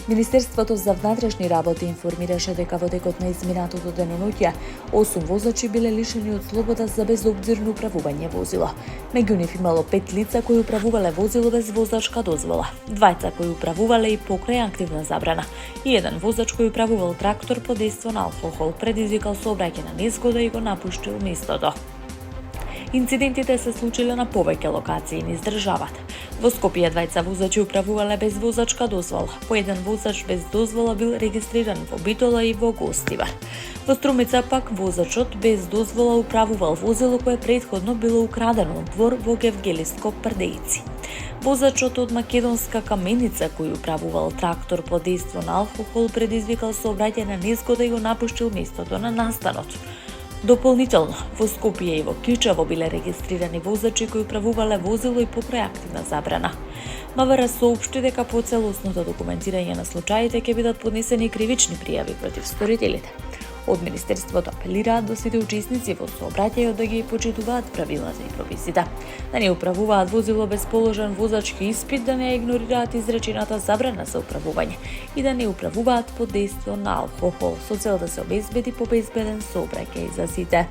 Министерството за внатрешни работи информираше дека во текот на изминатото деноноќе 8 возачи биле лишени од слобода за безобзирно управување возило. Меѓу нив имало 5 лица кои управувале возило без возачка дозвола, 2 кои управувале и покрај активна забрана и 1 возач кој управувал трактор под дејство на алкохол, предизвикал сообраќајна незгода и го напуштил местото. Инцидентите се случиле на повеќе локации низ државата. Во Скопје 2 возачи управувале без возачка дозвола. По 1 возач без дозвола бил регистриран во Битола и во Гостивар. Во Струмица пак возачот без дозвола управувал возило кое претходно било украдено од двор во Гевгелиско Прдејци. Возачот од Македонска Каменица кој управувал трактор под дејство на алкохол предизвикал сообраќајна незгода и го напуштил местото на настанот. Дополнително, во Скопје и во Кјучево биле регистрирани возачи кои управувале возило и покрај активна забрана. МВР соопшти дека по целосното документирање на случаите ќе бидат поднесени кривични пријави против сторителите. Од Министерството апелираат до сите учесници во сообраќајот да ги почитуваат правилата и прописите, да не управуваат возило без положен возачки испит, да не игнорираат изречената забрана за управување и да не управуваат под дејство на алкохол, со цел да се обезбеди побезбеден сообраќај за сите.